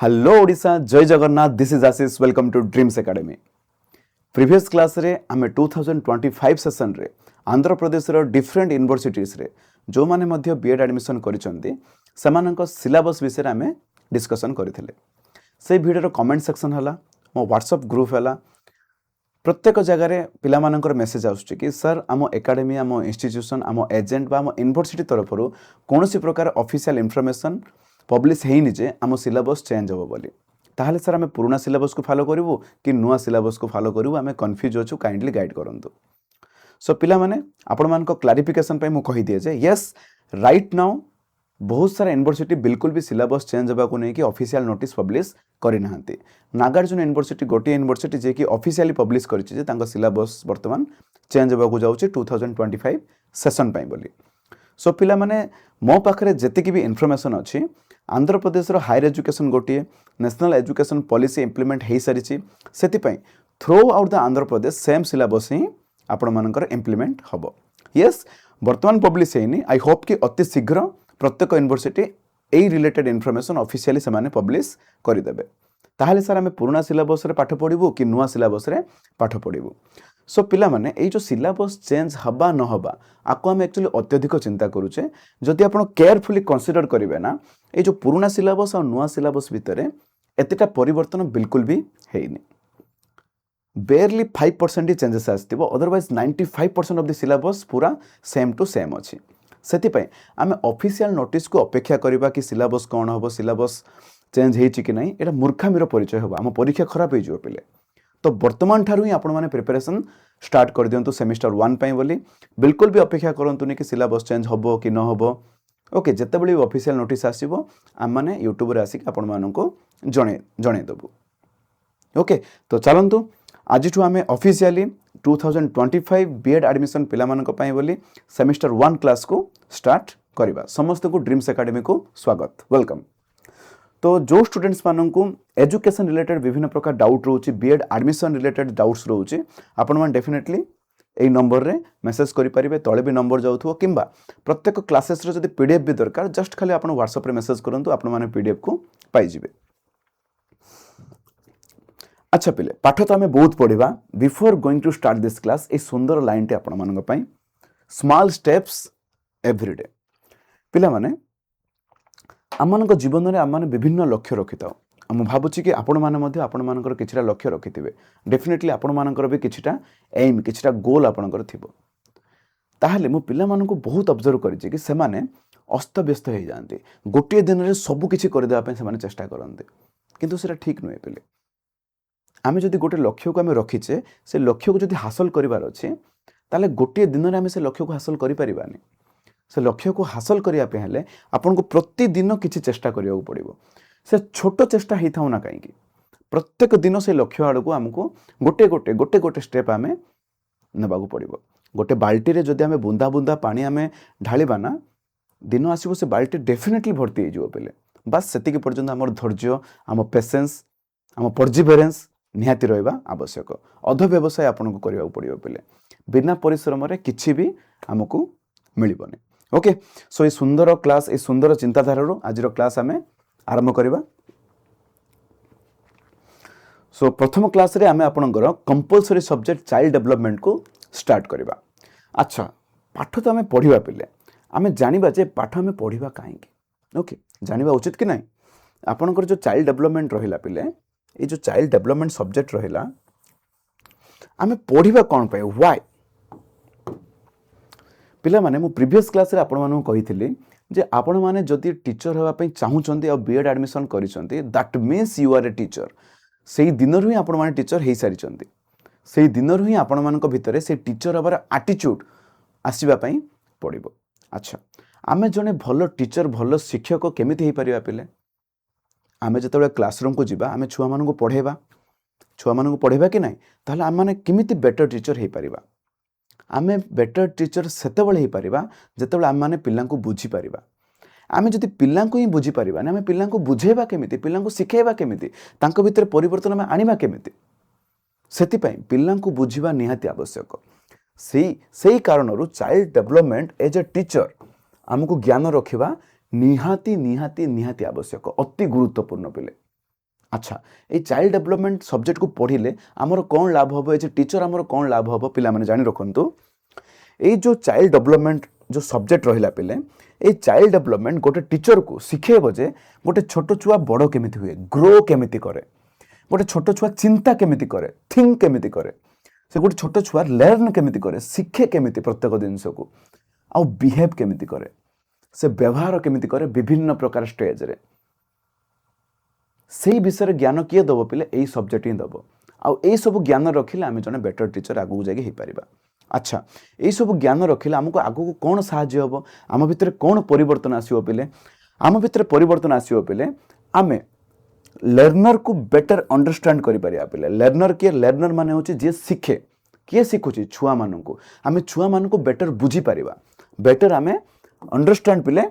Hello Odisha Jai Jagannath this is Ashish welcome to dreams academy previous class रे आमे 2025 session रे आंध्र प्रदेश रो डिफरेंट यूनिवर्सिटीज रे जो माने मध्य बीएड एडमिशन करिसंती समानक सिलेबस विषय आमे डिस्कशन करथिले से वीडियो रो कमेंट सेक्शन हला मो व्हाट्सएप ग्रुप हला प्रत्येक जगह रे पिला मानकर मेसेज आउछि कि सर आम एकेडमी आम इंस्टीट्यूशन आम एजेंट बा आम यूनिवर्सिटी तरफ कोनोसी प्रकार ऑफिशियल इन्फॉर्मेशन पब्लिश हेनी जे आम सिलेबस चेंज हो बोली ताहले सर आम पुराना सिलेबस को फॉलो करिवु कि नुआ सिलेबस को फॉलो करिवु आम कंफ्यूज होछु काइंडली गाइड करंतु सो पिला माने आपण मान को क्लैरिफिकेशन पे मु कहि दिए जे यस राइट नाउ बहुत सारा यूनिवर्सिटी बिल्कुल भी सिलेबस चेंज होगा को नहीं कि ऑफिशियल नोटिस पब्लिश करि नाहंती नागार्जुन यूनिवर्सिटी गोटे यूनिवर्सिटी जे कि ऑफिशियली पब्लिश करिछि जे तांको सिलेबस वर्तमान चेंज होगा को जाउछि 2025 सेशन पई बोली सो पिला माने मो पाखरे जति भी इन्फॉर्मेशन अछि आंध्र प्रदेश रो हायर एजुकेशन गोटे नेशनल एजुकेशन पॉलिसी इंप्लीमेंट हो सारी से throughout the Andhra Pradesh same syllabus ही आपण मानकर इंप्लीमेंट हबो यस वर्तमान पब्लिश हेनी आई होप कि अति शीघ्र प्रत्येक university A related information officially से माने पब्लिश करदेबे ताहले सर आम पुराना सिलेबस रे पाठ पढ़िबू कि नुआ सिलेबस रे पाठ पढ़िबू सो पिला माने ए जो सिलेबस चेंज हबा न हबा आको हम एक्चुअली अत्यधिक चिंता करूचे जदि आपण केयरफुली कंसीडर करिवे ना ए जो पुराना सिलेबस और नुआ सिलेबस भितरे एतेटा परिवर्तन बिल्कुल भी हेइनी बेयरली 5% ही चेंजेस आस्तिबो अदरवाइज 95% ऑफ द सिलेबस पूरा सेम टू सेम अछि सेति पय आमे ऑफिशियल नोटिस को अपेक्षा करिबा कि सिलेबस कोन होबो सिलेबस चेंज हेछि कि नहीं एटा मूर्खामीर परिचय होबो हम परीक्षा खराब हे जो पिले तो वर्तमान ठारू ही आपण माने प्रिपरेशन स्टार्ट कर दियंतु सेमिस्टर 1 पई बोली बिल्कुल भी अपेक्षा करंतुनी कि सिलेबस चेंज होबो कि न होबो ओके जेतेबेले ऑफिशियल नोटिस आसीबो आम माने यूट्यूब रे आसी आपण मानको जणे दबु ओके तो चलंतु आज आम ऑफिशियली 2025 बीएड एडमिशन पिला मानक पई बोली सेमिस्टर 1 क्लास को स्टार्ट करिबा समस्त को ड्रीम्स एकेडमी को स्वागत वेलकम तो जो स्टूडेंट्स मानक एजुकेशन रिलेटेड विभिन्न प्रकार डाउट रोचे बीएड एडमिशन रिलेटेड डाउट्स रोचे आपण मान डेफिनेटली এই নম্বরে মেসেজ করি পারিবে তলে भी नंबर जाउथो किंबा प्रत्येक क्लासेस रे जदी पीडीएफ भी दरकार जस्ट खाली आपण व्हाट्सएप रे मेसेज करंतु आपण माने पीडीएफ को पाई जिवे अच्छा पिले पाठ तो हमें बहुत पढ़िबा before going to start this class ए सुंदर लाइन टे आपण मानक पई स्मॉल स्टेप्स एवरीडे पिला माने आमनक जीवन रे आम विभिन्न लक्ष्य रखिताओ मु भाबुची कि आपण माने मध्ये आपण मानकर किछटा लक्ष्य रखिथिबे डेफिनेटली आपण मानकर भी किछटा एम किछटा गोल आपणकर थिबो ताहले मु पिला मानकु बहुत ऑब्जर्व करिछि कि से माने अस्त व्यस्त हो जाते गोटे दिन रे सब किछि कर देबा पे से माने चेष्टा करनते किंतु सेटा ठीक नुहे पिले आमे जदि गोटे लक्ष्य को आमे रखिचे से लक्ष्य को जदि हासिल करिवार अछि ताले गोटे दिन रे आमे से लक्ष्य को हासिल करि परिबानी से लक्ष्य को हासिल करिया पे हेले आपन को प्रतिदिन किछि चेष्टा करिया पड़िबो से छोट चेष्टा ही था ना कहीं प्रत्येक दिन से लक्ष्य आड़ को आमको गोटे गोटे गोटे गोटे स्टेप आम नेबा पड़ो गोटे बाल्टी रे जदि आम बुंदा बुंदा पानी आम ढालिबा ना दिन आसो से बाल्टी डेफिनेटली भर्ती हो पे बस से पर्यंत आम धैर्य आम पेसेंस आम परजिवेरेन्स निहाती रहा आवश्यक अध व्यवसाय आपन को करने पड़ो पे बिना परिश्रम किसी भी आमको मिलबनी ओके सो ये सुंदर क्लास ये सुंदर चिंताधारा आज क्लास आम आरंभ करवा सो प्रथम क्लास रे आमे आपनकर कंपलसरी सब्जेक्ट चाइल्ड डेवलपमेंट को स्टार्ट करवा अच्छा पाठ तो आमे पढ़िबा पिले आमे जानिबा जे पाठ आमे पढ़िबा काहे ओके जानिबा उचित कि नहीं आपनकर जो चाइल्ड डेवलपमेंट रहिला पिले ए जो चाइल्ड डेवलपमेंट सब्जेक्ट रहिला आमे पढ़िबा कोन पे व्हाई पिला माने मु प्रीवियस क्लास रे आपण मानु कहिथिली जे आपण माने जदि टीचर हेबा पई चाहुचंती आ बीएड एडमिशन करिसंती that means you are a teacher सेही दिनरु ही आपण माने टीचर हेई सारिचंती सेही दिनरु ही आपण मानक भितरे से टीचर हबार एटीट्यूड आसीबा पई पड़िबो अच्छा आमे जने भलो टीचर भलो शिक्षक केमिति हेई परिबा पिले आमे जतबे क्लासरूम को जिबा आमे छुआ मानक पढ़ेबा कि नहीं ताहले आम माने केमिति बेटर टीचर हेई परिबा आमे बेटर टीचर सेतेबेले ही परिबा जेतेबेले आम माने पिल्लां को बुझी परिबा आमे जदि पिल्लां को ही बुझी परिबा ना आमे पिल्लां को बुझेबा केमिति पिल्लां को शिखेबा केमिति तांको भितर परिवर्तन आमे आनिबा केमिति सेति पई पिल्लां को बुझिबा निहाती आवश्यक सेही कारणरू child development as a teacher हमको ज्ञान रखिबा निहाती निहाती निहाती आवश्यक अति गुरुत्वपूर्ण पिले अच्छा ये चाइल्ड डेवलपमेंट सब्जेक्ट को पढ़िले आमर कौन लाभ हम ये टीचर आमर कौन लाभ हम पे जानी रखु ये जो चाइल्ड डेवलपमेंट जो सब्जेक्ट रहा पे ये चाइल्ड डेवलपमेंट गोटे टीचर को शिखेब जे गोटे छोट छुआ बड़ केमी हुए ग्रो केमी करे गोटे छोट छुआ चिंता केमी करे थिंक केमी करे से गोटे छोट छुआ लर्न केमी करे शिखे केमी प्रत्येक जिनस को आउ बिहेव केमी करे से व्यवहार केमी करे विभिन्न प्रकार स्टेज रे से विषय ज्ञान किए दब पे यही सब्जेक्ट ही दब आई सब ज्ञान रखिले आम जन बेटर टीचर आगू जाकि पारिबा। अच्छा यही सब ज्ञान रखिले आमको आगू को कौन साहाय्य हम आम भितर कौन परिवर्तन आसो पे आम भितर परिवर्तन आसो पे आम लर्नर को बेटर अंडरस्टैंड कर पे लर्नर किए लर्नर मान हूँ जी शिखे किए शिखुची छुआ मान को आम छुआ मान को बेटर बुझी पारिबा बेटर आम अंडरस्टैंड पिले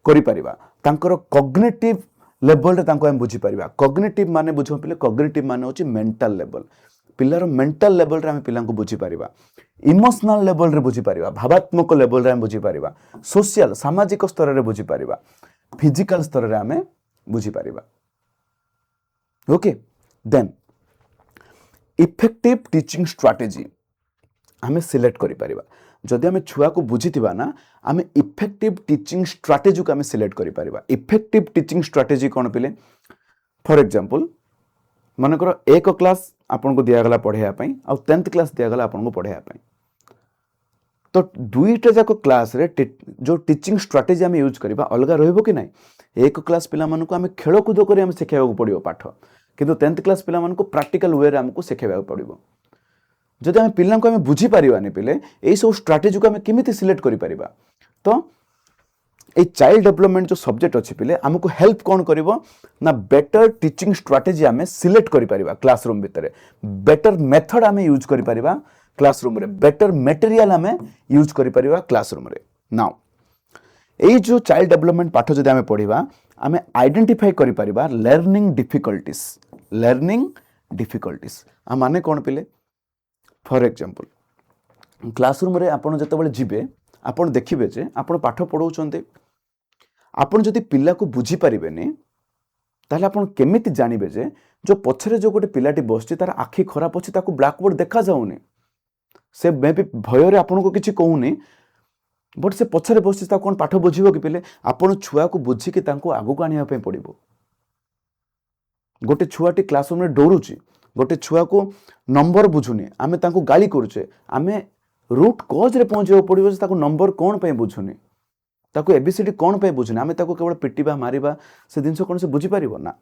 करि पारिबा तांकर कॉग्निटिव लेवल रे तांको हम बुझी पारिबा कॉग्निटिव माने बुझो पिले कॉग्निटिव माने होची मेंटल लेवल पिलार मेंटल लेवल रे हम पिला को बुझी पारिबा इमोशनल लेवल रे बुझी पारिबा भावात्मक लेवल रे हम बुझी पारिबा सोशल सामाजिक स्तर रे बुझी पारिबा फिजिकल स्तर रे हम बुझी पारिबा। Okay then effective teaching strategy आम सिलेक्ट करि पारिबा जदि आम छुआ को बुझीथिबा ना आम इफेक्टिव टीचिंग स्ट्रैटेजी को आम सिलेक्ट करि पारिबा। इफेक्टिव टीचिंग स्ट्रैटेजी कौन पिले फॉर एग्जांपल मानकर एक क्लास आपन को दिया गला पढ़ाया पई आ 10th क्लास दिया गला आपन को पढ़ाया पई तो दुईटा जाक क्लास रे जो टीचिंग स्ट्रैटेजी आम यूज करबा अलगा रहइबो कि नाही एक क्लास पिला मानको आम खेल कूद करी आम सिखाइबा पड़िबो पाठ किंतु 10th क्लास पिला मानको प्रैक्टिकल वे रे हमको सिखाइबा पड़िबो जदि आम पिला को आम बुझी पारिबानी पिले एई सब स्ट्रैटेजी को आम केमिति सिलेक्ट करि पारिबा तो ए चाइल्ड डेवलपमेंट जो सब्जेक्ट अच्छे पिले आमको हेल्प कौन करिवो ना बेटर टीचिंग स्ट्रैटेजी आम सिलेक्ट करि पारिबा क्लासरूम भितर बेटर मेथड आम यूज करि पारिबा क्लासरूम रे बेटर मटेरियल आम यूज करि पारिबा क्लासरूम रे। नाउ एई जो चाइल्ड डेवलपमेंट पाठ जदि आम पढ़िबा आम आइडेंटिफाई करि पारिबा लर्निंग डिफिकल्टीज आ माने कौन पिले फॉर एग्जांपल क्लासरूम रे आपण जतबेले जिबे आपण देखिबे जे आपण पाठ पढौचंते आपण जदि पिला को बुझी पारिबेनी ताले आपण केमिति जानिबे जे जो पछरे जो गोटे पिलाटी बसची तार आखि खराब अछि ताको ब्लैक बोर्ड देखा जाउनी से मे भी भय रे आपण को किछि कहूनी बट से पछरे बसची ता कोन पाठ बुझिबो कि पिले आपण छुआ को बुझी कि तांको आगु को आनिया पे पड़िबो गोटे छुआटी क्लासरूम रे डरुची गोटे छुआ को नंबर बुझुनी आमे तांको गाली करूचे आमे रूट कॉज रे पहुंचे पड़ो ताको नंबर कौन पे बुझुनी ताको एबीसीडी कौन पे बुझुनी आमे ताको केवल पिटिबा मारिबा से जिनस कौन से बुझी पारिबो ना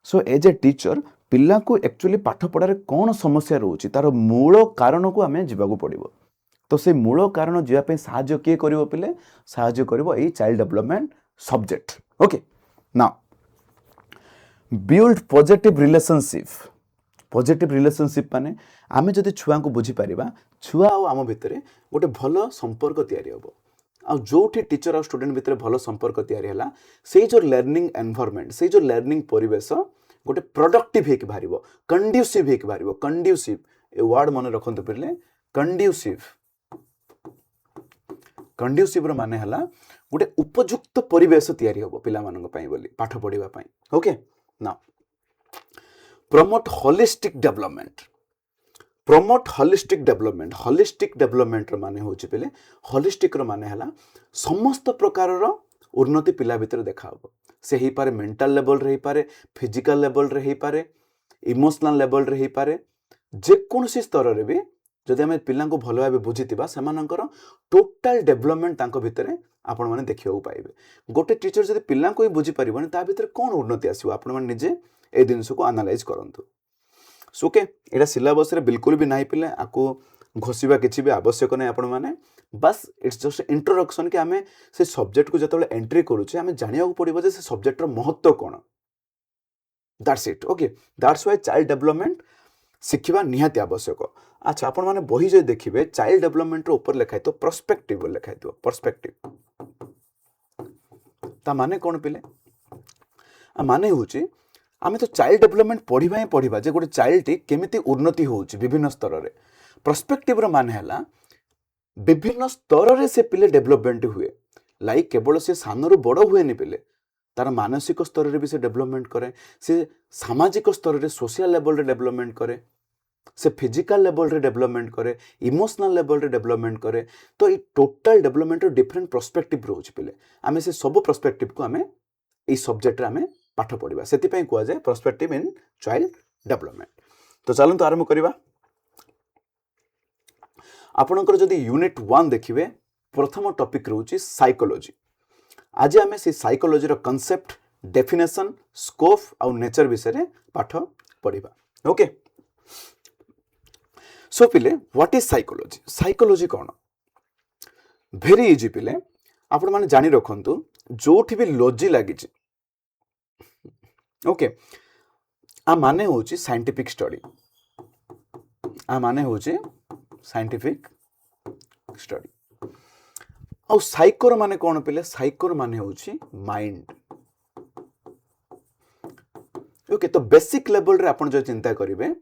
सो एज ए टीचर पिला को एक्चुअली पाठ पढ़ारे कौन समस्या रोची तार मूल कारण को आमे जिबाको पड़िबो तो से मूल कारण जिया पे साहाय्य किए करिवो पिले साहाय्य करिवो एई child development subject. Okay now build positive relationship माने आमे जदि छुआ को बुझी पारिबा छुआ और आम भितर गोटे भल संपर्क तैयारी हम आ जोठी टीचर और स्टूडेंट भितर भल संपर्क तैयारी हला से जो लर्निंग एनवायरनमेंट से जो लर्निंग परिवेश गोटे प्रोडक्टिव हेक बाहरिबो कंड्यूसिव हेक बाहरिबो कंड्यूसिव ए वर्ड मन रखंतु पिले कंड्यूसिव रो माने हला गोटे उपयुक्त परिवेश तैयारी हबो पिला मानन पई बोली पाठ पढिबा पई। Okay now promote holistic development रो माने होची पेले होलिस्टिक रो माने हला समस्त प्रकार रो उन्नति पिला भीतर देखा हबो से ही पारे मेंटल लेवल रे ही पारे फिजिकल लेवल रे ही पारे इमोशनल लेवल रे ही पारे जे कोनसी स्तर रे भी जदि हम पिला को भलो भाबे बुझितिबा सेमानकर टोटल डेवलपमेंट तांको भितर आपण माने देखियो पाइबे गोटे टीचर जदि पिला को ही बुझी परिबनी ता भितर कोन उन्नति आसीबो आपण माने निजे ए जिनस को एनालाइज करंतु। सो ओके एटा सिलेबस रे बिल्कुल भी नहीं पिले आको घोषिबा किछि भी आवश्यक नहीं आपण माने बस इट्स जस्ट इंट्रोडक्शन कि आमे से सब्जेक्ट को जतले एंट्री करूचे आमे जानिया को पड़िबो जे से सब्जेक्ट रो महत्व कोन that's it. Okay that's why child development शिखिबा निहाती आवश्यक। अच्छा आपण माने बही जे देखिबे चाइल्ड डेवलपमेंट रो ऊपर लिखाय तो पर्सपेक्टिव लिखाय तो पर्सपेक्टिव ता माने कोन पिले आ माने होची आमे तो चाइल्ड डेवलपमेंट पढ़िबा ही पढ़िबा जे गोटे चाइल्ड टी केमिति उन्नति होउची विभिन्न स्तर रे पर्सपेक्टिव रो माने हला विभिन्न स्तर रे से पिले डेवलपमेंट हुए लाइक केवल से सानरू बड़ हुए नि पिले तार मानसिक स्तर रे भी से डेवलपमेंट करे, से सामाजिक स्तर रे सोशल लेवल रे डेवलपमेंट करे, से फिजिकल लेवल रे डेवलपमेंट करे, इमोशनल लेवल रे डेवलपमेंट करे। तो ये टोटल डेवलपमेंट रो डिफरेंट पर्सपेक्टिव रोज पिले आमे से सब पर्सपेक्टिव को आमे ए सब्जेक्ट रे आमे पाठ पढ़िबा, सेति पई कुआ जाय पर्सपेक्टिव इन चाइल्ड डेवलपमेंट। तो चलंतु आरंभ करिबा। आपणकर जदि यूनिट 1 देखिबे, प्रथम टॉपिक रहउची साइकोलॉजी। आज आमे से साइकोलॉजी रो कांसेप्ट, डेफिनेशन, स्कोप आ नेचर विषय रे पाठ पढ़िबा। ओके, सो पिले व्हाट इज साइकोलॉजी? साइकोलॉजी कौन? भेरी इजी पिले, आपण माने जानि रखंतु जोठी भी लॉजी लागि छि, ओके, आ माने होची साइंटिफिक स्टडी, आ माने होची साइंटिफिक स्टडी। और साइकोर माने कौन पिले? साइकोर माने होची माइंड। ओके, तो बेसिक लेवल रे आपण जो चिंता करिवे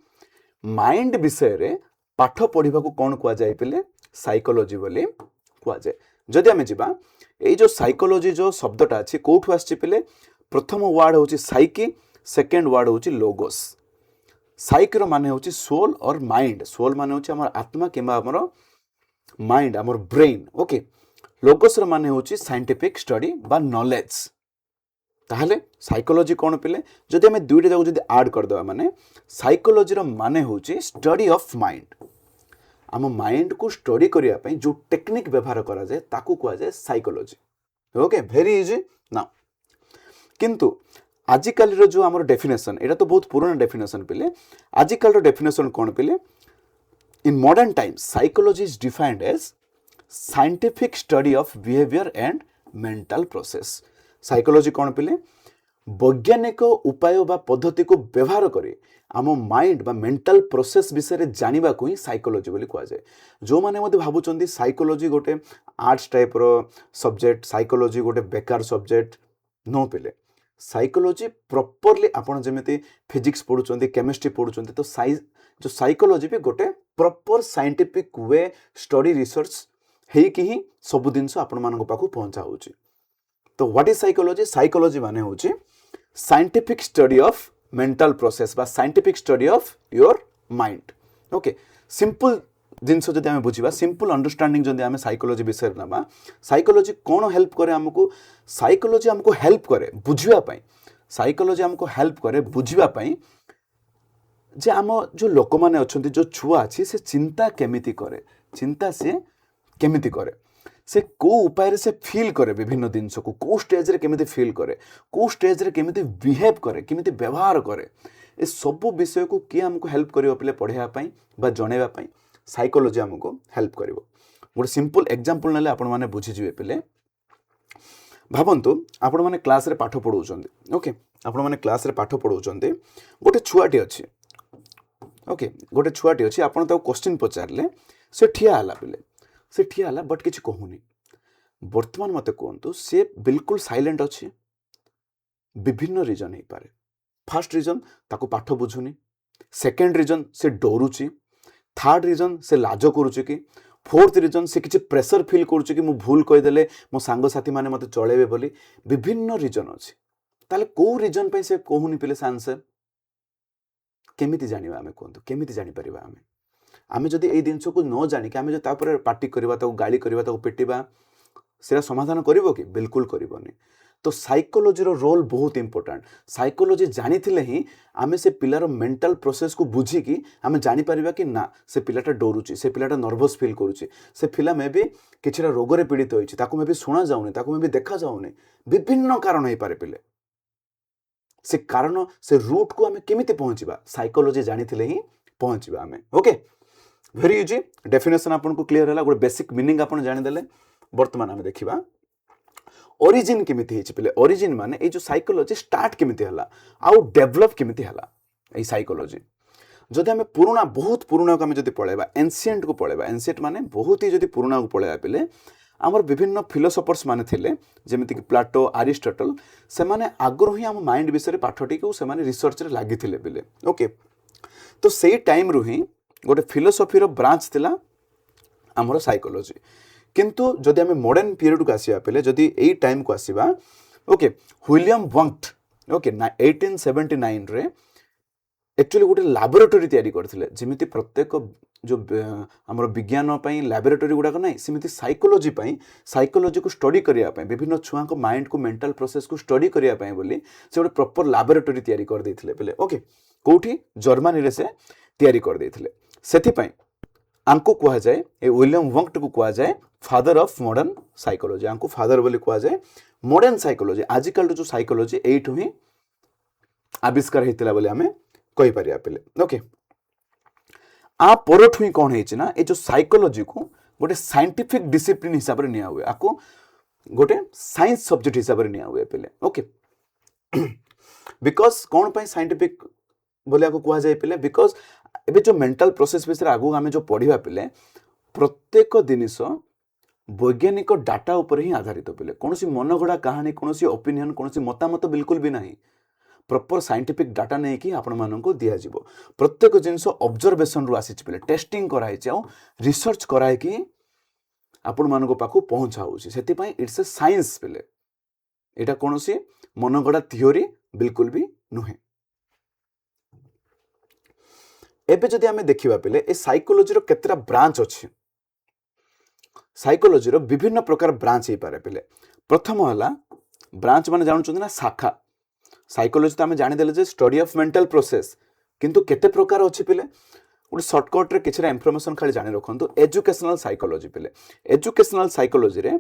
माइंड विषय रे पाठ पढ़िबा को कौन कुआ जाय पिले? साइकोलॉजी बोली कुआ जाय। जदि आमे जिबा ए जो साइकोलॉजी जो शब्दटा अछि कोठु आछि पिले? प्रथम वर्ड होची साइकी, सेकंड वर्ड होची लोगोस। साइक रो माने होची सोल और माइंड। सोल माने होची हमर आत्मा किबा हमर माइंड, हमर ब्रेन। ओके, लोगोस रो माने होची साइंटिफिक स्टडी बा नॉलेज। ताहले साइकोलॉजी कौन पिले? जदि हमें दुईटा जाक जदि ऐड कर दवा माने साइकोलॉजी रो माने होची स्टडी ऑफ माइंड। आम माइंड को स्टडी करिया पई जो टेक्निक व्यवहार करा जाय ताकू कुआ जाय psychology. Okay, very easy now. किंतु आजिकल रो जो हमर डेफिनेशन, एटा तो बहुत पुराना डेफिनेशन पिले। आजिकल रो डेफिनेशन कौन पिले? In modern times psychology is defined as scientific study of behaviour and mental process. Psychology कौन पिले? वैज्ञानिक उपाय बा पद्धति को व्यवहार करे आम माइंड बा मेंटल प्रोसेस विषय जानिबा को ही साइकोलॉजी बोली कुआ जाय। जो माने मते भाबुचंदी साइकोलॉजी गोटे आर्ट्स टाइप रो सब्जेक्ट, साइकोलॉजी गोटे बेकार सब्जेक्ट, नो पिले। साइकोलॉजी प्रॉपर्ली आपण जेमिति फिजिक्स पढुचंदी, केमिस्ट्री पढुचंदी, तो जो साइकोलॉजी भी गोटे proper scientific way study research हेई कि ही सब दिनस आपण मानको पाखु पहुंचा होची। तो व्हाट इज साइकोलॉजी? साइकोलॉजी माने होची scientific study of mental process बा scientific study of your mind. Okay, simple जिनस जदि आमे बुझिबा, सिंपल अंडरस्टैंडिंग जदि आमे साइकोलॉजी विषय नबा, साइकोलॉजी कोन हेल्प करे हमको? साइकोलॉजी हमको हेल्प करे बुझिबा पई। साइकोलॉजी हमको हेल्प करे बुझिबा पई जे आम जो लोक माने अछंती, जो छुआ अछि से चिंता केमिति करे, चिंता से केमिति करे, से को उपाय से फील करे विभिन्न जिनस को स्टेज रे केमिति फील करे, को स्टेज रे केमिति बिहेव करे, केमिति व्यवहार करे, ए सब विषय को किए हमको हेल्प करिवो पिले पढ़िया पई बा जणेबा पई? साइकोलॉजी हमको हेल्प करिवो। गोटे सिंपल एग्जांपल नेले आपण माने बुझि जिवे पिले। भाबंतु आपण माने क्लास रे पाठ पढौचंदी। ओके, आपण माने क्लास रे पाठ पढौचंदी, गोटे छुआटी अछि। ओके, गोटे छुआटी अछि, आपण ताको क्वेश्चन पचारले, से ठिया हला पिले, से ठिया हला बट किछि कहूनी। वर्तमान मते कोंतु से बिल्कुल साइलेंट अछि। विभिन्न रीजन हे पारे। फर्स्ट रीजन ताको पाठ बुझुनी, सेकंड रीजन से डरुची, थर्ड रीजन से लाज करूची कि, फोर्थ रीजन से किछि प्रेशर फील करूची कि मु भूल कहि देले मो सांग साथी माने मते चळेबे बोली। विभिन्न रीजन अछि। ताले को रीजन पे से कहूनी पिले से आंसर केमिति जानिबा? आमे कोंतु केमिति जानि परिबा? आमे जदि एई दिनस को न जानि कि आमे जो तापर पार्टी करबा, ताको गाली करबा, ताको पिटिबा, सेरा समाधान करिवो कि? बिल्कुल करिवोनी। तो साइकोलॉजी रो रोल बहुत इंपोर्टेंट। साइकोलॉजी जानि थिले ही आमे से पिलार मेंटल प्रोसेस को बुझी कि आमे जानि परिबा कि ना से पिलाटा डरुची, से पिलाटा नर्वस फील करूची, से पिला मे भी किछरा रोग रे पीड़ित होईची, ताको मे भी सुना जाउनी, ताको मे भी देखा जाउनी। विभिन्न कारण हे पारे पिले। से कारण से रूट को आमे केमिति पहुंचीबा? साइकोलॉजी जानि थिले ही पहुंचीबा आमे। Okay, very easy. डेफिनेशन आपन को क्लियर होला, गोटे बेसिक मीनिंग आपन जानि देले। वर्तमान आमे देखिबा ओरिजिन केमिति हेछि पिले। ओरिजिन माने ए जो साइकोलॉजी स्टार्ट केमिति हला आउ डेवलप केमिति हला ए साइकोलॉजी। जदि आमे पुराना बहुत पुराना को आमे जदि पळेबा, एंशिएंट को पळेबा, एंशिएंट माने बहुत ही जदि पुराना को पळेबा पिले, आमर विभिन्न फिलोसोफर्स माने थिले जेमिति कि प्लाटो, अरिस्टोटल, से माने आगरो ही हम माइंड विषय पाठटी को से माने रिसर्च रे लागि थिले पिले। ओके, तो सेही टाइम रु ही गोटे फिलोसोफी रो ब्रांच थिला आमर साइकोलॉजी। किंतु जदि आमे मॉडर्न पीरियड को आसीबा पिले, जदि एई टाइम को आसीबा, ओके विलियम वंक्ट ओके 1879 रे एक्चुअली गोटे लैबोरेटरी तैयारी करथिले जेमिति प्रत्येक जो हमर विज्ञान पई लैबोरेटरी गुडा नै सेमिति साइकोलॉजी को स्टडी करिया पई विभिन्न छुआ को माइंड को मेंटल प्रोसेस को स्टडी करिया पई बोली से गोटे प्रॉपर लैबोरेटरी तैयारी कर दैथिले पले ओके कोठी जर्मनी रे से तैयारी कर दैथिले सेथि पई आंको कुआ जाए ए विलियम वंक्ट को कुआ जाए फादर ऑफ मॉडर्न साइकोलॉजी आंको फादर बोली कुआ जाए मॉडर्न साइकोलॉजी आजिकल जो साइकोलॉजी एठु ही आविष्कार हेतिला बोली हमें कहि परिया पले ओके आ परठु ही कोन हेछि ना ए जो साइकोलॉजी को गोटे साइंटिफिक डिसिप्लिन हिसाब रे निया हुए आको गोटे साइंस सब्जेक्ट हिसाब रे निया हुए पले ओके बिकॉज कोन पई साइंटिफिक बोले आको कुआ जाय पले बिकॉज एबे जो मेंटल प्रोसेस विषय आगु आमे जो पढ़िबा पले प्रत्येक जिनिस वैज्ञानिक डाटा ऊपर ही आधारित पले कोनोसी मनगढ़ा कहानी कोनोसी ओपिनियन कोनोसी मतामत बिल्कुल भी नहीं प्रॉपर साइंटिफिक डाटा नहीं कि आपण मानको दिया जिवो प्रत्येक जिनिस ऑब्जर्वेशन रु आसी पले टेस्टिंग कराई छै रिसर्च कराई कि आपण मानको पाखु पहुंचाउछि सेति पई इट्स ए साइंस पले एटा कोनोसी मनगढ़ा थ्योरी बिल्कुल भी नुहे एबे जदि आमे देखिबा पले ए साइकोलॉजी रो केतरा ब्रांच अछि साइकोलॉजी रो विभिन्न प्रकार ब्रांच हे पारे पले प्रथम हला ब्रांच माने जानु छथि ना शाखा साइकोलॉजी तो आमे जानि देले जे स्टडी ऑफ मेंटल प्रोसेस किंतु केते प्रकार अछि पले गोटे शॉर्टकट रे किछरा इंफॉर्मेशन खाली जानि रखंतु एजुकेशनल साइकोलॉजी पले एजुकेशनल साइकोलॉजी रे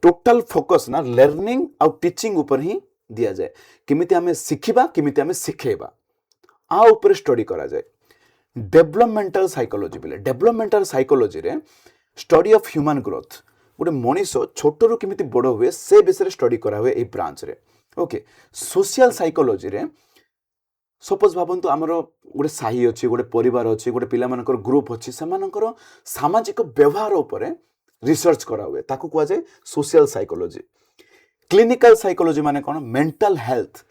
टोटल फोकस ना लर्निंग आ टीचिंग ऊपर ही दिया जाए किमिति आमे सिखिबा किमिति आमे सिखेबा आ ऊपर स्टडी करा जाए डेवलपमेंटल साइकोलॉजी पले डेवलपमेंटल साइकोलॉजी रे स्टडी ऑफ ह्यूमन ग्रोथ गोटे मनीष छोट रु किमिति बड़ हुए से विषय स्टडी करा हुए ए ब्रांच रे ओके सोशल साइकोलॉजी रे सपोज भाबंतु हमर गोटे साही अछि गोटे परिवार अछि गोटे पिला मानकर ग्रुप अछि समानकर सामाजिक व्यवहार ऊपर रिसर्च करा हुए ताकू कुआ जाय सोशल साइकोलॉजी क्लिनिकल साइकोलॉजी माने कोन मेंटल हेल्थ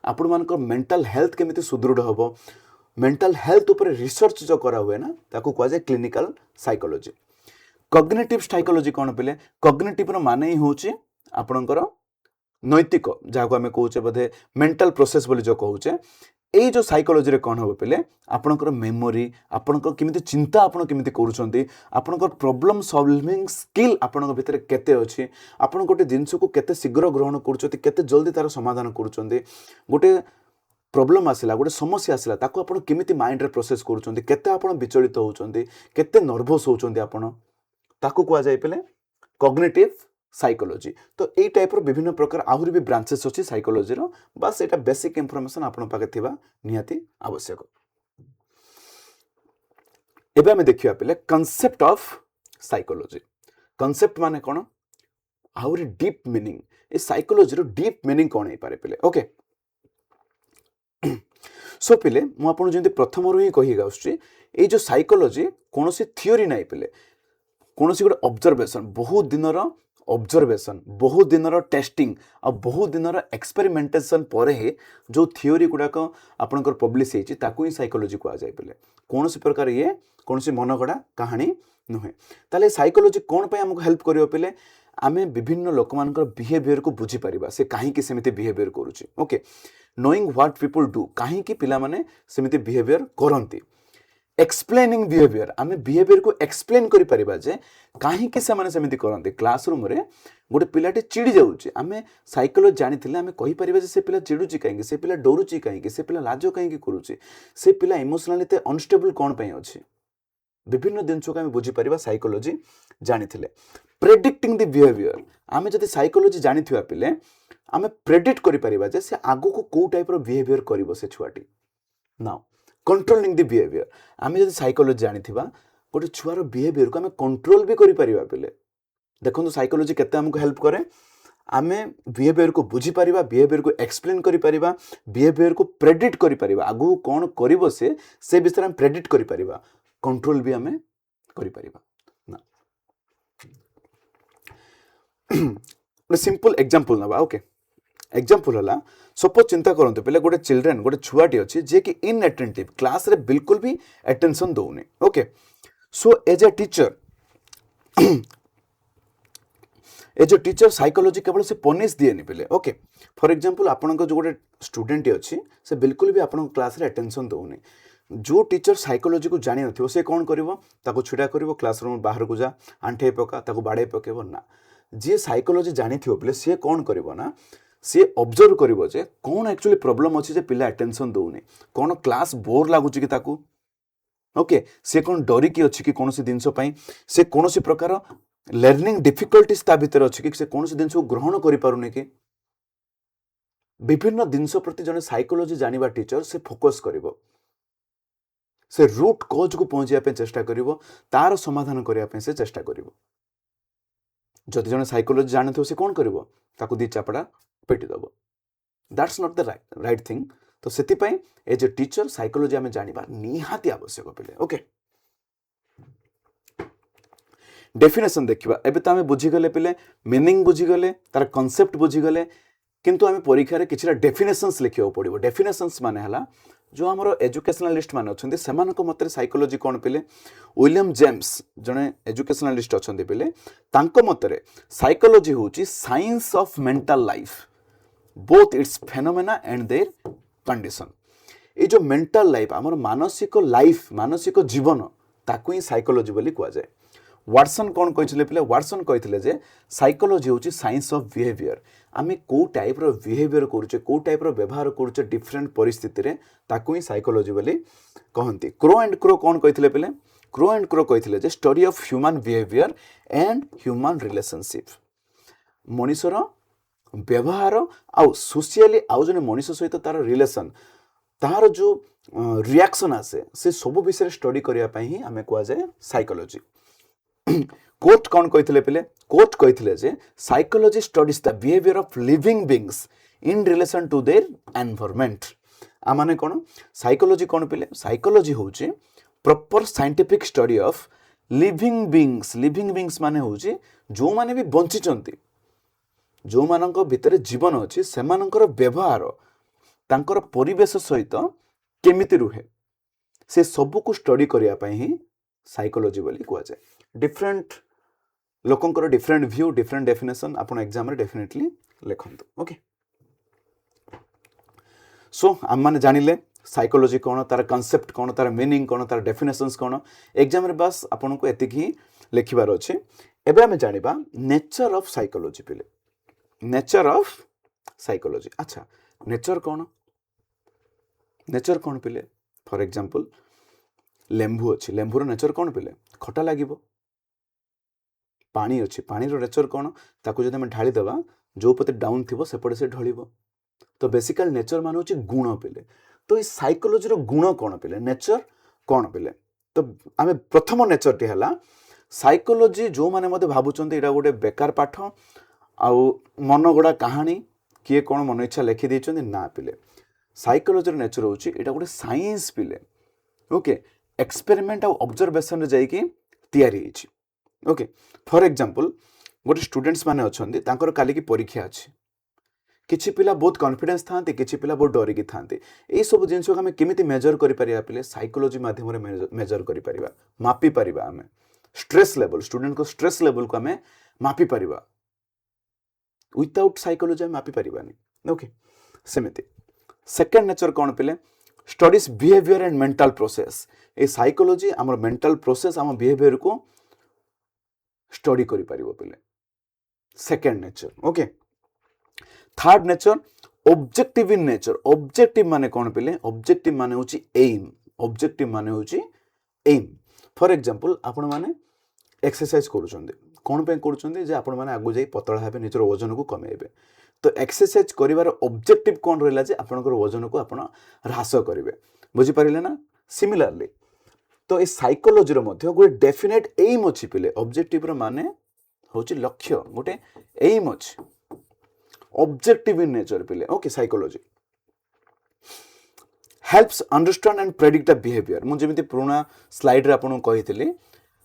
आपण मानकर मेंटल हेल्थ केमिति सुदृढ़ होबो मेंटल हेल्थ ऊपर रिसर्च जो करा हुए ना ताकू कुआ जाय क्लिनिकल साइकोलॉजी कॉग्निटिव साइकोलॉजी कोन पले कॉग्निटिव रो माने ही होची आपणकर नैतिक जाको आमे कहूचे बधे मेंटल प्रोसेस बोली जो कहूचे ए जो साइकोलॉजी रे कोन हो पले आपणकर मेमोरी आपणकर किमिति चिंता आपण किमिति करूछंती आपणकर प्रॉब्लम सॉल्विंग स्किल आपणक भितर केते अछि आपण गोटे जिंस को केते शीघ्र ग्रहण करूछंती केते जल्दी तार समाधान करूछंती गोटे प्रॉब्लम आसिला गोटे समस्या आसिला ताको आपण किमिति माइंड रे प्रोसेस करूछंती केते आपण विचलित होउछंती केते नर्वस होउछंती आपण ताको कुआ जाय पले कॉग्निटिव साइकोलॉजी तो ए टाइप रो विभिन्न प्रकार आहुरी भी ब्रांचेस अछि साइकोलॉजी रो बस एटा बेसिक इंफॉर्मेशन आपण पाके थिबा निहाती आवश्यक एबे हम देखिया पले कांसेप्ट ऑफ साइकोलॉजी कांसेप्ट माने कोन आहुरी डीप मीनिंग ए साइकोलॉजी रो डीप मीनिंग कोन हे पारे पले ओके सो पले मु आपण जेंति प्रथम रो ही कहि गाउछि ए जो साइकोलॉजी कोनोसी थ्योरी नै पले कोनोसी गोटे ऑब्जर्वेशन बहुत दिनर ऑब्जर्वेशन बहुत दिनर टेस्टिंग आ बहुत दिनर एक्सपेरिमेंटेशन पर हे जो थ्योरी गुड़ाक आपनकर पब्लिश हेछि ताकू ही साइकोलॉजी को आ जाय पले कोनोसी प्रकार ये कोनोसी मनगड़ा कहानी नुहे ताले साइकोलॉजी कोन पय हमको हेल्प करियो पले आमे विभिन्न लोक मानकर बिहेवियर को बुझी परिबा से काहे कि सेमिति बिहेवियर करूछि okay knowing what people do काहे कि पिला माने सेमिति बिहेवियर करंती एक्सप्लेनिंग बिहेवियर आमे बिहेवियर को एक्सप्लेन करि परिबा जे काहे कि से माने सेमिति करंती क्लासरूम रे गोटे पिलाटी चिड़ी जाउछि आमे साइकोलॉजी जानिथिले आमे कहि परिबा जे से पिला चिडुछि काहे कि से पिला डरुछि काहे कि से पिला लाजो काहे कि करूछि से पिला इमोशनली ते अनस्टेबल कोन पय अछि विभिन्न दिनसो को आमे बुझी परिबा साइकोलॉजी जानिथिले प्रेडिक्टिंग द बिहेवियर आमे जदि साइकोलॉजी जानिथिबा पिले आमे प्रेडिक्ट करि परिबा जे से आगु को को टाइप रो बिहेवियर करिवो से छुआटी नाउ कंट्रोलिंग द बिहेवियर आमे जदि साइकोलॉजी जानिथिबा गोटे छुआर बिहेवियर को आमे कंट्रोल भी करि परिबा पिले देखंतु साइकोलॉजी केते हमको हेल्प करे आमे बिहेवियर को बुझी परिबा बिहेवियर को एक्सप्लेन करि परिबा बिहेवियर को प्रेडिक्ट करि परिबा आगु कोन करिवो से विषय हम प्रेडिक्ट करि परिबा कंट्रोल भी आमे करि परिबा ना गोटे सिंपल एग्जांपल नबा ओके एग्जांपल हला सपोज चिंता करंतु पहले गोटे चिल्ड्रेन गोटे छुआटी अछि जे कि इनअटेंटिव क्लास रे बिल्कुल भी अटेंशन दोउने okay so as a teacher as a teacher psychology केवल से पनिश दिएनि पिले ओके फॉर एग्जांपल आपनक जो गोटे स्टूडेंट अच्छी से बिल्कुल भी आपन क्लास रे अटेंशन दउनी जो टीचर साइकोलॉजी को जानि नथिबो से कोन करिवो ताको छिडा करिवो क्लासरूम बाहर को जा आंठे पका ताको बाडे पकेबो ना जे साइकोलॉजी जानि थिबो पिले से कोन करिवो ना से ऑब्जर्व करिवो जे कोन एक्चुअली प्रॉब्लम अछि जे पिला अटेंशन दउनी कोन क्लास बोर लागुची कि ताको ओके से कोन डरी कि अछि कि कोनोसी दिनसो पई से कोनोसी प्रकार लर्निंग डिफिकल्टीज ता भीतर अछि कि से कोनोसी दिन को ग्रहण करि पारुने कि विभिन्न दिन प्रति जने साइकोलॉजी जानिबा टीचर से फोकस करिवो से रूट कॉज को पहुंचिया पे चेष्टा करिवो तार समाधान करिया पे से चेष्टा करिवो जदि जने साइकोलॉजी जानिथो से कोन करिवो ताको दी चापड़ा पेटी दबो that's not the right thing तो सेति पई एज ए टीचर साइकोलॉजी हमें जानिबा निहाती आवश्यक पिले ओके डेफिनेशन देखिबा एबे त हमें बुझी गले पिले मीनिंग बुझी गले तार कांसेप्ट बुझी गले किंतु हमें परीक्षा रे किछरा डेफिनेशंस लिखियो पड़िबो डेफिनेशंस माने हला जो हमरो एजुकेशनलिस्ट माने अछंती सेमानको मतरे साइकोलॉजी कोन पिले विलियम जेम्स जने एजुकेशनलिस्ट अछंती पिले तांको मतरे साइकोलॉजी होची science of mental life both its phenomena and their condition ए जो मेंटल लाइफ हमर मानसिक लाइफ मानसिक जीवन ताकू ही साइकोलॉजी बोली कुआ जाय वाटसन कौन कहते पिले वाटसन कहते जे साइकोलॉजी होची साइंस ऑफ बिहेवियर आमे को टाइप रो बिहेवियर करूचे को टाइप रो व्यवहार करूचे डिफरेंट परिस्थिति रे ताकू ही साइकोलॉजी बोली कहंती क्रो एंड क्रो कौन कहते पिले क्रो एंड क्रो कहते जे study of human behaviour and human relationship मनुष्यर व्यवहार आउ सोशियली आउ जने मनुष्य सहित तार रिलेशन तार जो रिएक्शन आसे से सब विषय स्टडी करिया पई ही हमें कुआ जाय साइकोलॉजी कोर्ट कौन कहते पिले कोर्ट कहते जे psychology studies the behaviour of living beings in relation to their environment आ माने कोन साइकोलॉजी कौन पिले साइकोलॉजी होची proper scientific study of living beings माने होची जो माने भी बंची चंती जो मानक भितर जीवन अछि सेमानकर व्यवहार तांकर परिवेश सहित केमिति रुहे से सब को स्टडी करिया पई ही साइकोलॉजी बोली कुआ जाय डिफरेंट लोकंकर डिफरेंट व्यू डिफरेंट डेफिनेशन आपण एग्जाम रे डेफिनेटली लेखंतु ओके सो हम माने जानिले साइकोलॉजी कोन तार कांसेप्ट कोन तार मीनिंग कोन तार डेफिनेशंस कोन एग्जाम रे बस आपण को एतिक ही लिखिबार अछि एबे हम जानिबा नेचर ऑफ साइकोलॉजी पिले नेचर ऑफ साइकोलॉजी अच्छा नेचर कोन पिले फॉर एग्जांपल लेंबू अच्छी लेंबूर नेचर कौन पिले खटा लगे पानी अच्छी पानी नेचर कौन ताकू जब आम ढाली देवा जो पते डाउन थी सेपटे से ढलिब तो बेसिकल नेचर मान हूँ गुण पिले तो ये साइकोलॉजी गुण कौन पिले नेचर कौन पिले तो आम प्रथम नेचर टी है साइकोलॉजी जो मैंने मत भावुं यहाँ गोटे बेकार पाठ आउ मन गड़ा कहानी किए कौन मन इच्छा लिखिदे ना पिले साइकोलॉजी नेचर हूँ यहाँ गोटे साइंस पिले ओके एक्सपेरिमेंट आउ ऑब्जर्वेशन रे जाइकी तैयारी होची ओके फॉर एग्जांपल गोटे स्टूडेंट्स माने अछंती तांकर काली की परीक्षा अछि किछि पिला बहुत कॉन्फिडेंस थांती किछि पिला बहुत डरी की थांती ए सब जिंस को हमें केमिति मेजर करि परिया पिले साइकोलॉजी माध्यम रे मेजर करि परिबा मापी परिबा हमें स्ट्रेस लेवल स्टूडेंट को स्ट्रेस लेवल को हमें मापी परिबा विदाउट साइकोलॉजी में मापी परिबानी ओके सेमिति सेकंड नेचर कोन पिले studies behaviour and mental process A psychology आम मेंटल प्रोसेस आम बिहेवियर को स्टडी करि परिबो पिले second nature okay third nature objective in nature objective माने कोन पिले ऑब्जेक्टिव माने होची एम ऑब्जेक्टिव माने होची एम फॉर एग्जांपल आपण माने एक्सरसाइज करूछंदे कोन पे करूछंदे जे आपण माने आगु जाई पतळा हेबे निजर वजन को कमेबे तो एक्सरसाइज करिवार ऑब्जेक्टिव कोन रहला जे आपनकर वजन को आपण ह्रास करिवे बुझी परिले ना सिमिलरली तो ए साइकोलॉजी रो मध्ये गोटे डेफिनेट एम अछि पिले ऑब्जेक्टिव रो माने होची लक्ष्य गोटे एम अछि ऑब्जेक्टिव इन नेचर पिले okay psychology helps understand and predict the behaviour मु जेमिति पुराना स्लाइड रे आपन कहितली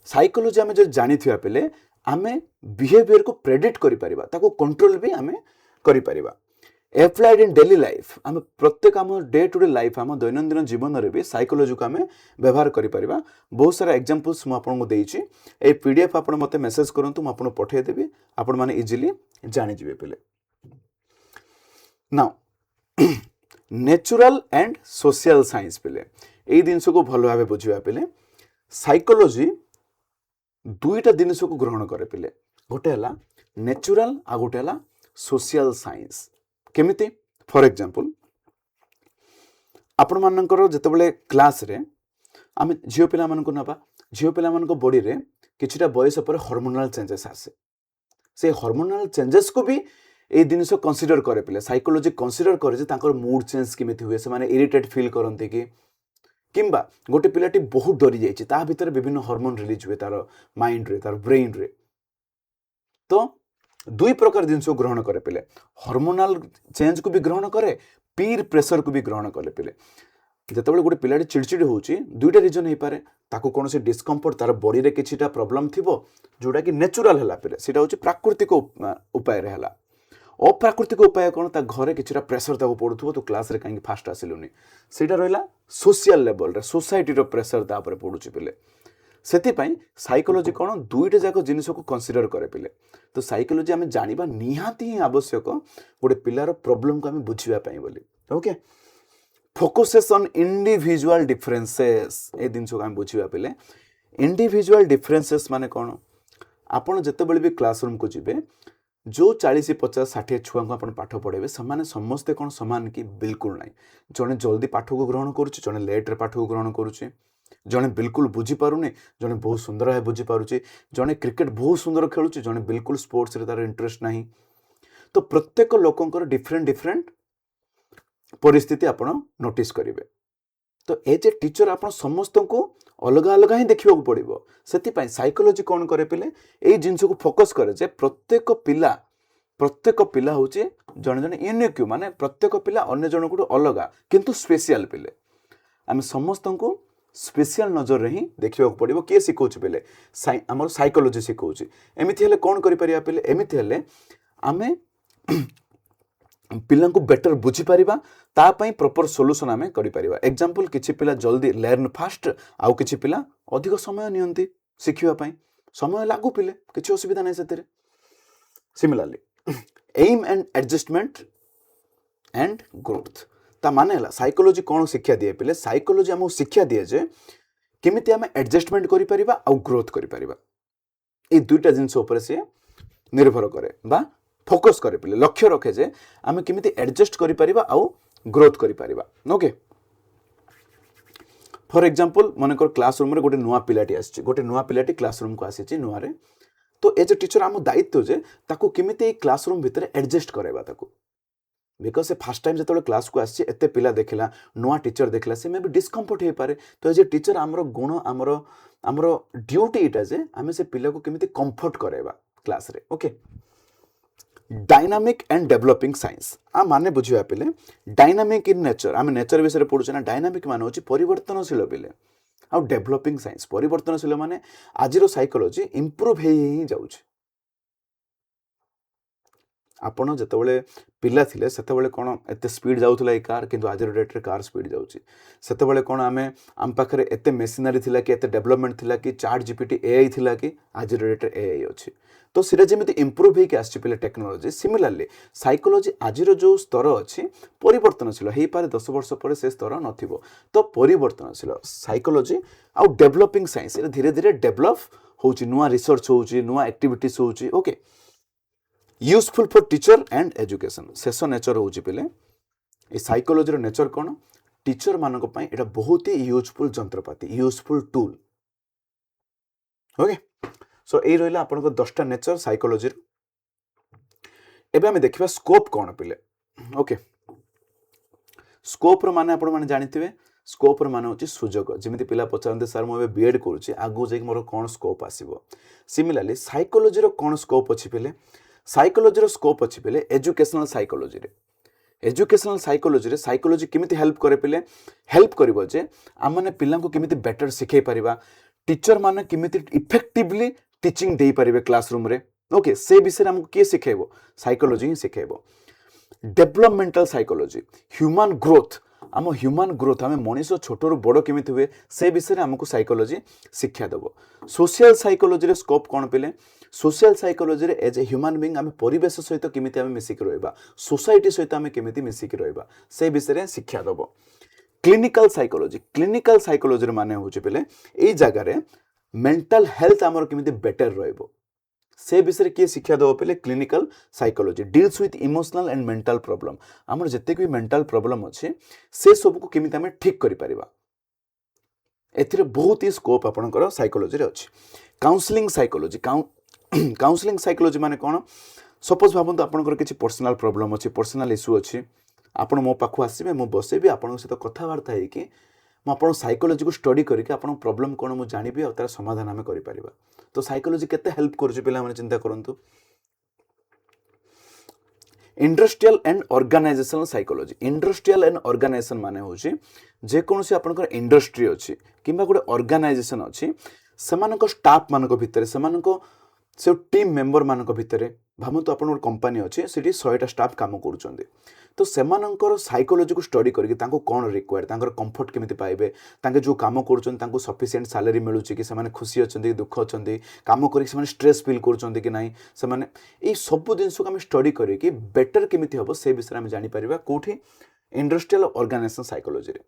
साइकोलॉजी हमें जो जानि थिया पिले आमे बिहेवियर को प्रेडिक्ट करि परिबा ताको कंट्रोल भी हमें करि परिबा एप्लाइड इन डेली लाइफ आम प्रत्येक आम डे टू डे लाइफ आम दैनंदिन जीवन में भी साइकोलोजी को आम व्यवहार करें बहुत सारा एग्जांपल्स मुझे देती ये पीडीएफ आप मत मेसेज करूँ मुझे पठेदेवी आपण मैंने इजिली जानीजे पे now natural and social science पे यही जिनस को भल भाव बुझा पे साइकोलोजी दुईटा जिनस को ग्रहण करे पे गोटे है नेचुरल आ गोटे है सोशल साइंस केमिति फॉर एग्जांपल आपण मानकर जितेबाला क्लास रे आम झील पिला ना झील पिला बॉडी रे किछिटा बयस पर हार्मोनल चेंजेस आसे से हार्मोनल चेंजेस को भी ये जिनस कंसीडर करे पे साइकोलोजी कंसीडर करे मूड चेंज केमिति हुए से माने इरिटेट फील करते कि किंबा गोटे पिलाटी बहुत डरी जाइए ता भीतर विभिन्न हार्मोन रिलीज हुए तार माइंड रे तार ब्रेन रे तो दुई प्रकार जिनस ग्रहण करे पे हार्मोनल चेंज को भी ग्रहण करे पीर प्रेशर को भी ग्रहण करे पे जिते गोटे पिलाटी चिड़चिड़ी होची दुईटा रिजन हो पारे ताको कौन से डिस्कम्फर्ट तार बॉडी रे किछिटा प्रॉब्लम थिबो जोटा कि नेचुरल हैला पे सेटा होची प्राकृतिक उपाय रे हैला अप्राकृतिक उपाय कौन ता घरे किछिटा प्रेशर ताको पड़ुथबो तो क्लास रे काहे फास्ट आसिलुनी सेटा रहिला सोशल लेवल रे सोसाइटी रो प्रेशर ता पर पड़ुची पे सेतिपाई साइकोलोजी कौन दुईटा जाक जिनिस को कंसीडर करे पे तो साइकोलोजी आम जाना निहाती ही आवश्यक गोटे पिलार प्रॉब्लम को आम बुझापी बोली okay focuses on individual differences ए जिन को आम बुझा पे इंडिविजुअल डिफरेंसेस माने कौन आपड़ जिते भी क्लासरूम को जीवे जो 40-50-60 छुआ को पाठ पढ़ेबे से समस्ते कौन समान कि बिल्कुल ना जड़े जल्दी पाठ को ग्रहण करुच्चे जड़े लेट्रे पाठ को ग्रहण करुच्चे जड़े बिल्कुल बुझीपारुनी जड़े बहुत सुंदर है बुझीपारुचे जड़े क्रिकेट बहुत सुंदर खेलुचे जड़े बिल्कुल स्पोर्ट्स रे तार इंटरेस्ट नहीं तो प्रत्येक लोकंकर डिफरेंट डिफरेंट परिस्थिति आप नोटिस करेंगे तो एज ए टीचर आप समस्त को अलग अलग ही देखा पड़ो से साइकोलोजी कौन करे पे यही जिनस को फोकस करे जे प्रत्येक पिला हूँ जड़े जड़े यूनिक माने प्रत्येक पिला अन्य जन को अलग किंतु स्पेशल पिले आम समस्त को स्पेशल नजर रे ही देखा पड़ो किए शिखौचे पे आम साइकोलोजी शिखौचे एमती हेले कौन कर एमती हेले आमे पिला को बेटर बुझी पारिबा तापाई प्रॉपर सॉल्यूशन आमे करि पारिबा एग्जांपल किछि पिला जल्दी लर्न फास्ट आउ किछि पिला अधिक समय नियंती शिखिबा पई समय लागू पिले किछि असुविधा नै सेतेरे सिमिलरली एम एंड एडजस्टमेंट एंड ग्रोथ ता माने हला साइकोलोजी कोन शिक्षा दिए पिले साइकोलोजी हमो शिक्षा दिए जे केमिति आमे एडजस्टमेंट करि पारिबा आउ ग्रोथ करि पारिबा ए दुईटा जिंस ऊपर से निर्भर करे बा फोकस करे पे लक्ष्य रखे जे आम केमिति एडजस्ट करि परिबा आउ ग्रोथ करि परिबा ओके फॉर एग्जांपल मनकर क्लासरूम रे गोटे नुआ पिलाटी आछि गोटे नुआ पिलाटी क्लासरूम को आछि नुआ रे तो एज ए टीचर आम दायित्व जे ताको केमिति क्लासरूम भितर एडजस्ट करेबा ताको बिकॉज से फर्स्ट टाइम जो क्लास को आसी एते पिला देखला नुआ टीचर देखला से मे भी डिस्कम्फर्ट हो पारे तो एज ए टीचर आमर गुण आमर आमर ड्यूटी इटा जे आम से पिला को केमिति कंफर्ट करेबा क्लास रे okay dynamic and developing science आ माने बुझिया पे डायनामिक इन नेचर आम नेचर विषय पढ़ुचे ना डायनामिक मान होची परिवर्तनशील पे आ डेवलपिंग साइंस परिवर्तनशील माने आजिरो साइकोलॉजी इंप्रूव ही जाउछ आपण जेतेबेले पिला थिले सेतेबेले कोन एते स्पीड जाउथला ए कार किंतु आजिरो डेट रे कार स्पीड जाउची सेतेबेले कोन आम पाखरे एते मेशिनरी थिला कि एते डेवलपमेंट थिला कि चैट जीपीटी एआई थिला कि आजिरो डेट रे एआई अछि तो सिरा जेमिति इंप्रूव हेकि आछि पिले टेक्नोलॉजी सिमिलरली साइकोलॉजी आजिरो जो स्तर अछि परिवर्तनशील हेई पारे 10 वर्ष पर से स्तर नथिबो तो परिवर्तनशील साइकोलॉजी आ डेवलपिंग साइंस धीरे धीरे डेवलप होउची नुआ रिसर्च होउची नुआ एक्टिविटीज होउची okay useful for teacher and education शेष नेचर होउची पिले ए साइकोलॉजी रो नेचर कोन टीचर मानक पई एटा बहुत ही यूजफुल जंत्रपाती यूजफुल टूल ओके सो ए रहिला आपन को 10टा नेचर साइकोलॉजी एबे हम देखिबा स्कोप कोन पिले ओके स्कोप रो माने आपन माने जानिथिबे स्कोप रो माने होची सुजोग जेमिति पिला पचारंते सर मो एबे बीएड करूची आगु जे मोर कोन स्कोप आसीबो सिमिलरली साइकोलॉजी रो कोन स्कोप अछि पिले साइकोलॉजी रो स्कोप अछि पिले एजुकेशनल साइकोलॉजी रे एजुकेशनल साइकोलॉजी रे साइकोलॉजी केमिति हेल्प करे पिले हेल्प करबो जे हम माने पिला को केमिति बेटर सिखै परिबा टीचर माने केमिति इफेक्टिवली टीचिंग दे पारिबे क्लासरूम रे ओके से विषय हमको के सिखेबो साइकोलॉजी ही सिखेबो डेभलपमेंटल साइकोलॉजी ह्यूमन ग्रोथ आम ह्यूमन ग्रोथ आम मनीष छोटू बड़ केमी हुए से विषय में आमको साइकोलॉजी शिक्षा देव सोशल साइकोलॉजी स्कोप कौन पिले social psychology as a human being आम परिवेश सहित केमी मिसिक रहा सोसाइटी सहित आम केमी मिसिक रहा से विषय में शिक्षा देव क्लिनिकल साइकोलॉजी माने हूँ पे ये जगार मेंटल हेल्थ आमर केमी बेटर रहिबो से विषय किए शिक्षा देव पे clinical psychology deals with emotional and mental problem आमर जते भी मेंटल प्रॉब्लम अच्छे से सब को केमी आम ठीक करि परिबा एथिरे बहुत ही स्कोप आपनकर साइकोलॉजी रे अछि काउंसलिंग साइकोलॉजी माने कोन सपोज भाबंतु आपनकर किछि पर्सनल प्रॉब्लम अछि पर्सनल इश्यू अछि आपण मो पाखु आसीबे मो बसेबी आपन सहित कथावार्ता है कि आप साइकोलॉजी को स्टडी करके आप प्रॉब्लम कौन मुझे जानिबी और तार समाधान आम कर तो साइकोलॉजी केते हेल्प कर पे चिंता करंतु industrial and organizational psychology industrial and organization माने होची जे कोनोसी आपनकर इंडस्ट्री अछि किंबा गोटे ऑर्गेनाइजेशन अछि सेमानक स्टाफ मानक भितरे सेमानक से टीम मेंबर मानक भितरे भाबंतु आपन गोटे कंपनी अछि सेठी 100टा स्टाफ काम करूचंदी तो सेमानकर साइकोलॉजी को स्टडी करके तांको कौन रिक्वायर तांकर कंफर्ट केमिति पाइबे तांके जो काम करूचन तांको सफिशिएंट सैलरी मिलुची कि सेमाने खुशी अछंदी दुख अछंदी काम करी सेमाने स्ट्रेस फील करूचंदी कि नाही सेमाने ए सब जिंस को हम स्टडी करके बेटर केमिति हबो से विषय हम जानि परिबा कोठी इंडस्ट्रियल ऑर्गेनाइजेशन साइकोलॉजी रे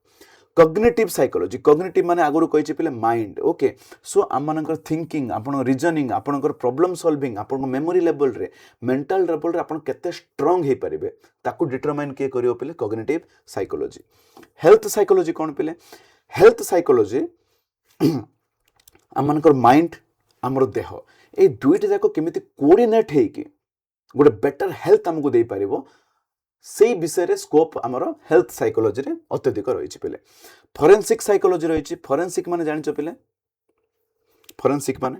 कॉग्निटिव साइकोलॉजी कॉग्निटिव माने आगुरु कहिछि पिले माइंड ओके सो आम मानकर थिंकिंग आपन रीजनिंग आपनकर प्रॉब्लम सॉल्विंग आपन मेमोरी लेवल रे मेंटल लेवल रे आपन केते स्ट्रांग हे परिबे ताकू डिटरमाइन के करियो पिले कॉग्निटिव साइकोलॉजी हेल्थ साइकोलॉजी कोन पिले हेल्थ साइकोलॉजी आम मानकर माइंड हमर देह ए दुईटा जाको केमिति कोऑर्डिनेट हे कि गोटे बेटर हेल्थ हमको दे पारिबो से विषय रे स्कोप आमर हेल्थ साइकोलॉजी रे अत्यधिक रही पे फॉरेंसिक साइकोलॉजी रही फॉरेंसिक माने जानिछ पे फॉरेंसिक माने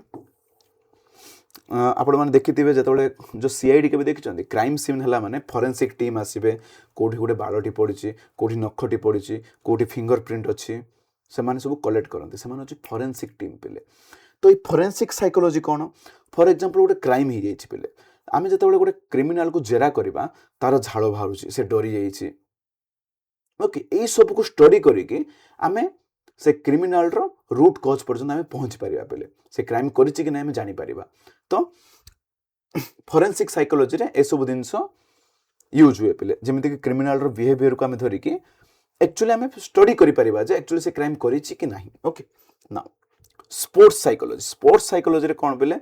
आपण माने देखिथिबे जतबेले जो सीआईडी के भी देखिछन्ती क्राइम सीन हला माने फॉरेंसिक टीम आसीबे कोठी गोटे बालटी पड़िछि कोठी नखटी पड़िछि कोठी फिंगरप्रिंट अछि से माने सब कलेक्ट करंती से माने अछि फॉरेंसिक टीम पे तो ये forensic psychology cone for example गोटे क्राइम हो जाइछि पे आम जो गोटे क्रिमिनाल को जेरा करवा तार झाड़ बाहर से डरी जाइए ओके यही सब को स्टडी करके आम से क्रिमिनाल रूट कज पर्यटन आम पहुँची पारिबा पे से क्राइम करिछि कि नहीं जानि परिबा तो फॉरेंसिक साइकोलॉजी रे ए सब जिनस यूज हुए पे जमीक कि क्रिमिनाल बिहेवियर को आम धरिकी एक्चुअली आम स्टडी करि परिबा जे एक्चुअली से क्राइम करिछि कि नहीं ओके ना स्पोर्ट्स साइकोलॉजी रे कौन पे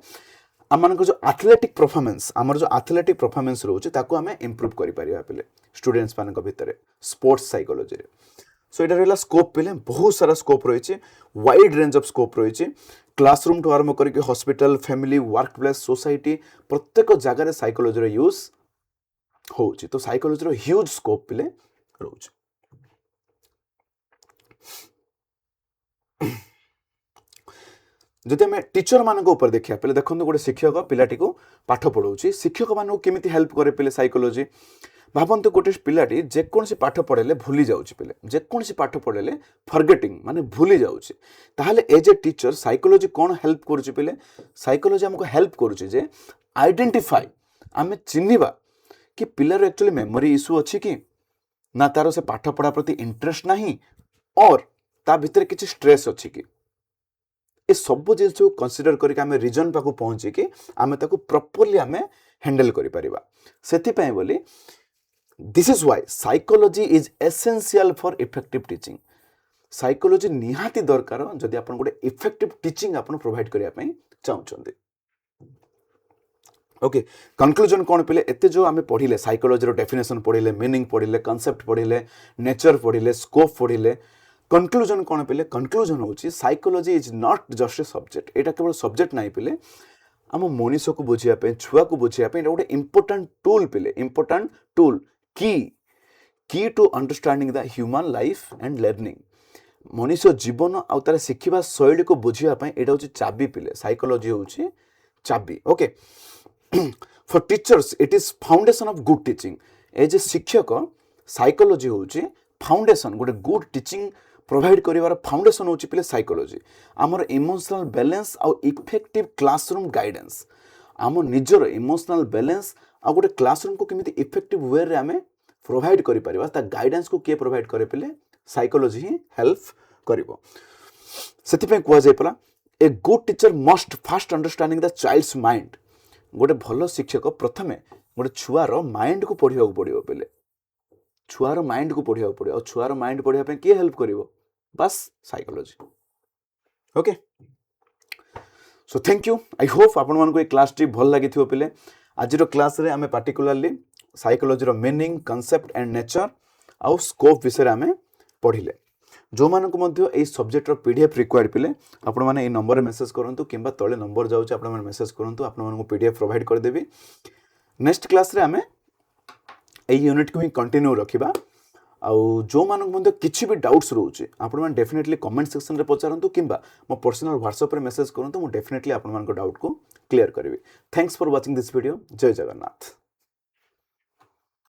आम जो एथलेटिक परफॉर्मेंस आमर जो एथलेटिक परफॉर्मेंस रोचे ताको आम इम्प्रूव करि परिबा पे स्टूडेंट्स मान भितर स्पोर्ट्स साइकोलॉजी रे सो एटा रहला स्कोप पे बहुत सारा स्कोप रही वाइड रेंज ऑफ स्कोप रही क्लासरूम ठू आरंभ करके hospital family work place society प्रत्येक जगह साइकोलॉजी रो यूज होउची तो साइकोलॉजी रो ह्यूज स्कोप पे रोचे जदि आम टीचर मान ऊपर देखा पे देखो गोटे शिक्षक पिलाटी को पाठ पढ़ाऊँ शिक्षक मानक केमी हेल्प करे पे साइकोलॉजी भावतु गोटे पिलाटी जेकोसी पाठ पढ़ेले भूली जाऊँगी पे जेकोसी पाठ पढ़ेले फॉरगेटिंग माने भूली जाऊँगी ताहले एज ए टीचर साइकोलॉजी कौन हेल्प करुच्ची पे साइकोलॉजी आमको हेल्प करुच्ची आइडेंटिफाई आम चिन्हवा कि पिलार एक्चुअली मेमोरी इश्यू अच्छी कि ना तार से पाठ पढ़ा प्रति इंटरेस्ट नहीं और ता भितर किसी स्ट्रेस अच्छी कि ए सब जिन को कंसीडर करके आम रिजन पाक पहुँचिकी आम प्रॉपर्ली आम हैंडल करें बोली this is why psychology is essential for effective teaching psychology निहाती दरकार जदि आप गोटे इफेक्टिव टीचिंग आप प्रोवाइड करने चाहते ओके कंक्लूजन कौन पे एत जो आम पढ़ले साइकोलॉजी डेफिनेशन पढ़ले मीनिंग पढ़ले कॉन्सेप्ट पढ़ले नेचर पढ़ले स्कोप पढ़ले कंक्लूजन कौन पे कंक्लूजन होची psychology is not just a subject एटा केवल सब्जेक्ट नहीं पे आम मनीष को बुझापी छुआ को बुझापी गोटे इंपोर्टाट टूल पे important tool key to understanding the human life and learning मनीष जीवन आउ तार शिखा शैली को बुझापी एटा हूँ चाबी पे साइकोलॉजी हूँ चाबी okay for teachers it is foundation of good teaching as a शिक्षक साइकोलॉजी हूँ फाउंडेशन गोटे गुड टीचिंग प्रोवाइड कर फाउंडेशन हूँ पे साइकोलॉजी आमर इमोशनल बैलेंस आउ इफेक्टिव क्लासरूम गाइडेंस आम निजर इमोशनल बैलेंस आ गोटे क्लासरूम को केमिति इफेक्टिव वे रे आमे प्रोवाइड करि परिबा ता गाइडेंस को के प्रोवाइड करे पले साइकोलॉजी ही हेल्प करिवो सेति पे कुआ जाय पला a good teacher must first understanding the child's mind गोटे भलो शिक्षक प्रथमे गोटे छुआर माइंड को पढ़िया पड़ो पहले छुआर माइंड को पढ़िया पड़ो छुआर माइंड पढ़ाई किए हेल्प करिवो बस psychology okay so thank you I hope आपण मानको ए क्लास टी भल लागि थियो पिले आज रो क्लास रे हमें पार्टिकुलरली साइकोलॉजी रो मीनिंग कांसेप्ट एंड नेचर आउ स्कोप विषय हमें पढ़िले जो मानक मध्य ए सब्जेक्ट रो पीडीएफ रिक्वायर्ड पिले आपण माने ए नंबर रे मेसेज करंतु किंबा तळे नंबर जाउछ आपण माने मेसेज करंतु आपण मानको पीडीएफ प्रोवाइड कर देबी नेक्स्ट क्लास रे हमें ए यूनिट को ही कंटिन्यू रखिबा आउ जो मानक मध्य किछि भी डाउट्स रहउछि आपण माने डेफिनेटली कमेंट सेक्शन रे पचारंतु किंबा मो पर्सनल व्हाट्सएप रे मेसेज करंतु मो डेफिनेटली आपण मानको डाउट को क्लियर करबी thanks for watching this video जय जगन्नाथ।